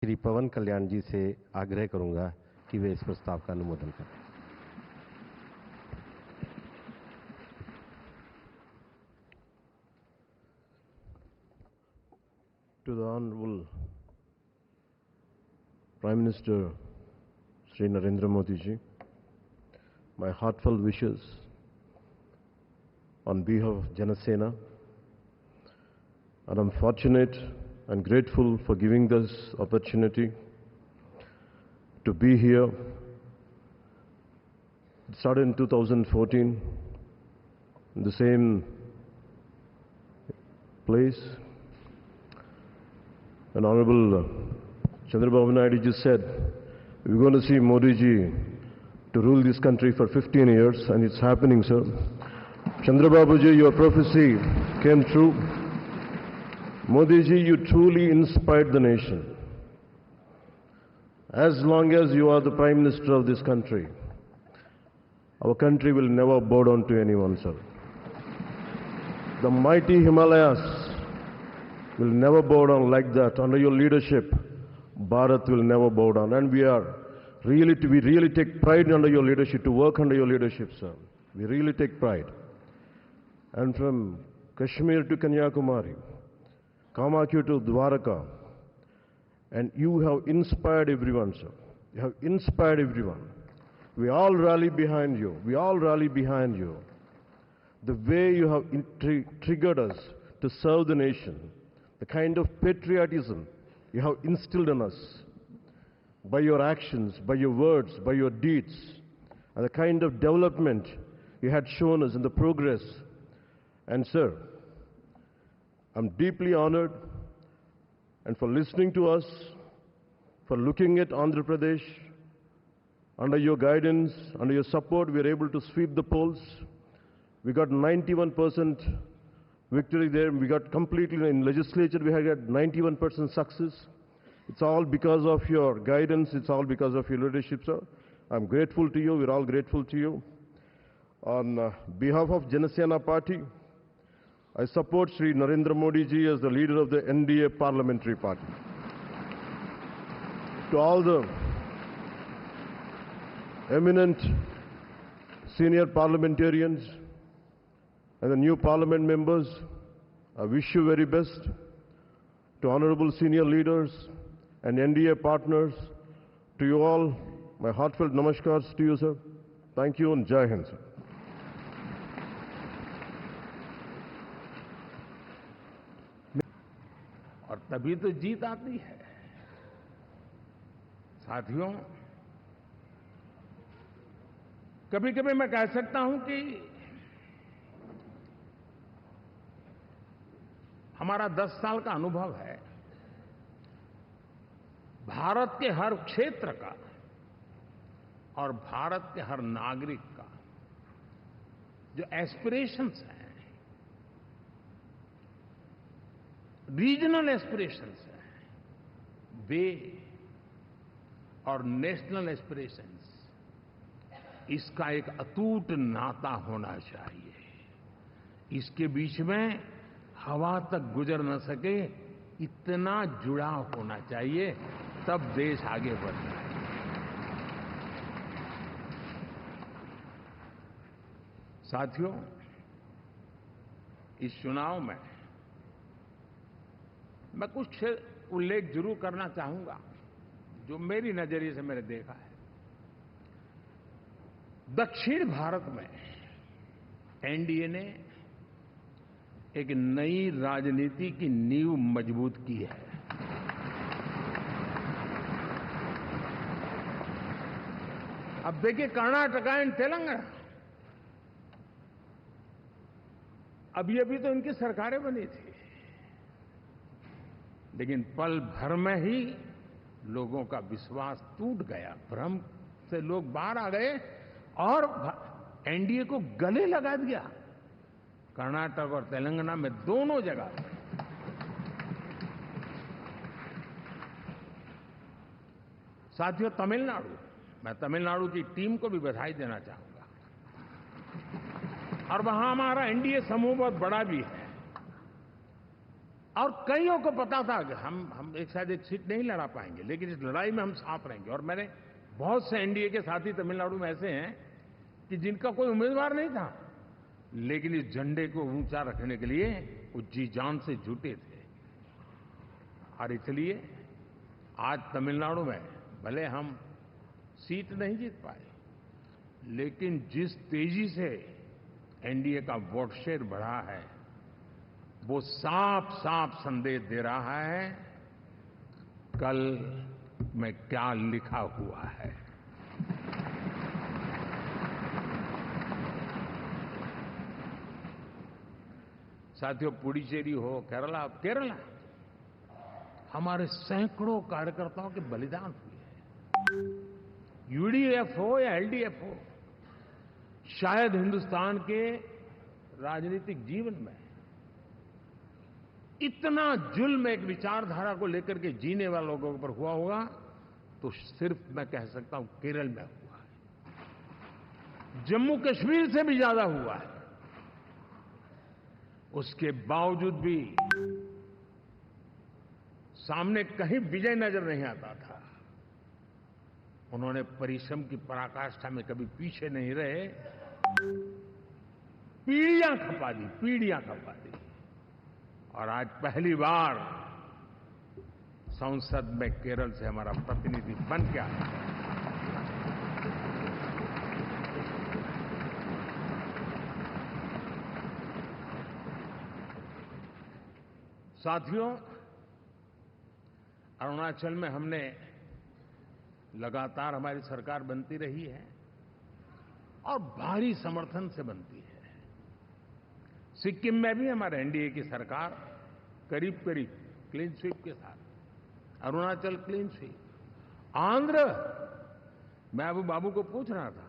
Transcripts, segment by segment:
श्री पवन कल्याण जी से आग्रह करूंगा कि वे इस प्रस्ताव का अनुमोदन करें। To the Honorable Prime Minister Shri Narendra Modi ji, my heartfelt wishes on behalf of Janasena, and I'm fortunate and grateful for giving this opportunity to be here. It started in 2014 in the same place. And Honorable Chandrababu Naidu just said, we're going to see Modi ji to rule this country for 15 years, and it's happening, sir. Chandrababu ji, your prophecy came true. Modi ji, you truly inspired the nation. As long as you are the Prime Minister of this country, our country will never bow down to anyone, sir. The mighty Himalayas will never bow down like that. Under your leadership, Bharat will never bow down. And we really take pride under your leadership, to work under your leadership, sir. We really take pride. And from Kashmir to Kanyakumari, Kamakya to Dwaraka, and you have inspired everyone, sir. You have inspired everyone. We all rally behind you. We all rally behind you. The way you have triggered us to serve the nation, the kind of patriotism you have instilled in us by your actions, by your words, by your deeds, and the kind of development you had shown us in the progress. And sir, I'm deeply honored, and for listening to us, for looking at Andhra Pradesh. Under your guidance, under your support, we were able to sweep the polls. We got 91% victory there. We got completely, in legislature, we had got 91% success. It's all because of your guidance. It's all because of your leadership, sir. I'm grateful to you. We're all grateful to you. On behalf of Janasena Party, I support Shri Narendra Modi ji as the leader of the NDA Parliamentary Party. To all the eminent senior parliamentarians and the new parliament members, I wish you very best. To honorable senior leaders and NDA partners, to you all, my heartfelt namaskars to you, sir. Thank you and Jai Hind, sir. और तभी तो जीत आती है। साथियों, कभी कभी मैं कह सकता हूं कि हमारा 10 साल का अनुभव है, भारत के हर क्षेत्र का और भारत के हर नागरिक का जो एस्पिरेशंस हैं, रीजनल एस्पिरेशंस हैं, वे और नेशनल एस्पिरेशंस, इसका एक अटूट नाता होना चाहिए। इसके बीच में हवा तक गुजर न सके, इतना जुड़ाव होना चाहिए, तब देश आगे बढ़ता है। साथियों, इस चुनाव में मैं कुछ उल्लेख जरूर करना चाहूंगा जो मेरी नजरिए से मैंने देखा है। दक्षिण भारत में एनडीए ने एक नई राजनीति की नींव मजबूत की है। अब देखिए, कर्नाटक एंड तेलंगाना, अभी अभी तो इनकी सरकारें बनी थी, लेकिन पल भर में ही लोगों का विश्वास टूट गया, भ्रम से लोग बाहर आ गए और एनडीए को गले लगा दिया। कर्नाटक और तेलंगाना में दोनों जगह साथियों, तमिलनाडु, मैं तमिलनाडु की टीम को भी बधाई देना चाहूंगा, और वहां हमारा एनडीए समूह बहुत बड़ा भी है। और कईयों को पता था कि हम एक साथ एक सीट नहीं लड़ा पाएंगे, लेकिन इस लड़ाई में हम साथ रहेंगे। और मैंने बहुत से एनडीए के साथी तमिलनाडु में ऐसे हैं कि जिनका कोई उम्मीदवार नहीं था, लेकिन इस झंडे को ऊंचा रखने के लिए वो जी जान से जुटे थे। और इसलिए आज तमिलनाडु में भले हम सीट नहीं जीत पाए, लेकिन जिस तेजी से एनडीए का वोट शेयर बढ़ा है, वो साफ साफ संदेश दे रहा है कल में क्या लिखा हुआ है। साथियों, पुडुचेरी हो, केरला हमारे सैकड़ों कार्यकर्ताओं के बलिदान हुए हैं। यूडीएफ हो या एलडीएफ हो, शायद हिंदुस्तान के राजनीतिक जीवन में इतना जुल्म एक विचारधारा को लेकर के जीने वाले लोगों पर हुआ होगा तो सिर्फ मैं कह सकता हूं केरल में हुआ है। जम्मू कश्मीर से भी ज्यादा हुआ है। उसके बावजूद भी सामने कहीं विजय नजर नहीं आता था। उन्होंने परिश्रम की पराकाष्ठा में कभी पीछे नहीं रहे, पीढ़ियां खपा दी। और आज पहली बार संसद में केरल से हमारा प्रतिनिधि बन के आया। साथियों, अरुणाचल में हमने लगातार हमारी सरकार बनती रही है और भारी समर्थन से बनती है। सिक्किम में भी हमारे एनडीए की सरकार करीब करीब क्लीन स्वीप के साथ, अरुणाचल क्लीन स्वीप। आंध्र, मैं अबू बाबू को पूछ रहा था,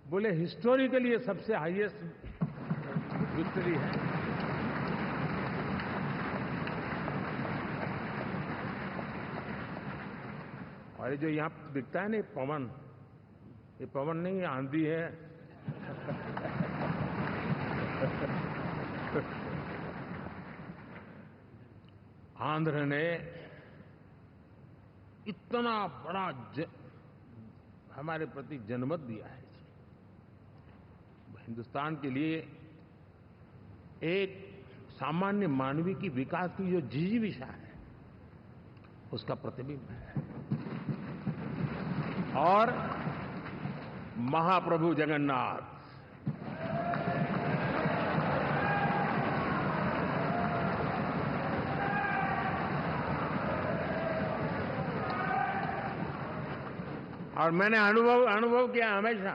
बोले हिस्टोरिकली ये सबसे हाईएस्ट विक्ट्री है। और ये जो यहां दिखता है ना पवन, ये पवन नहीं, आंधी है। आंध्र ने इतना बड़ा हमारे प्रति जनमत दिया है। हिंदुस्तान के लिए एक सामान्य मानवी की विकास की जो जिजीविषा है, उसका प्रतिबिंब है। और महाप्रभु जगन्नाथ और मैंने अनुभव किया हमेशा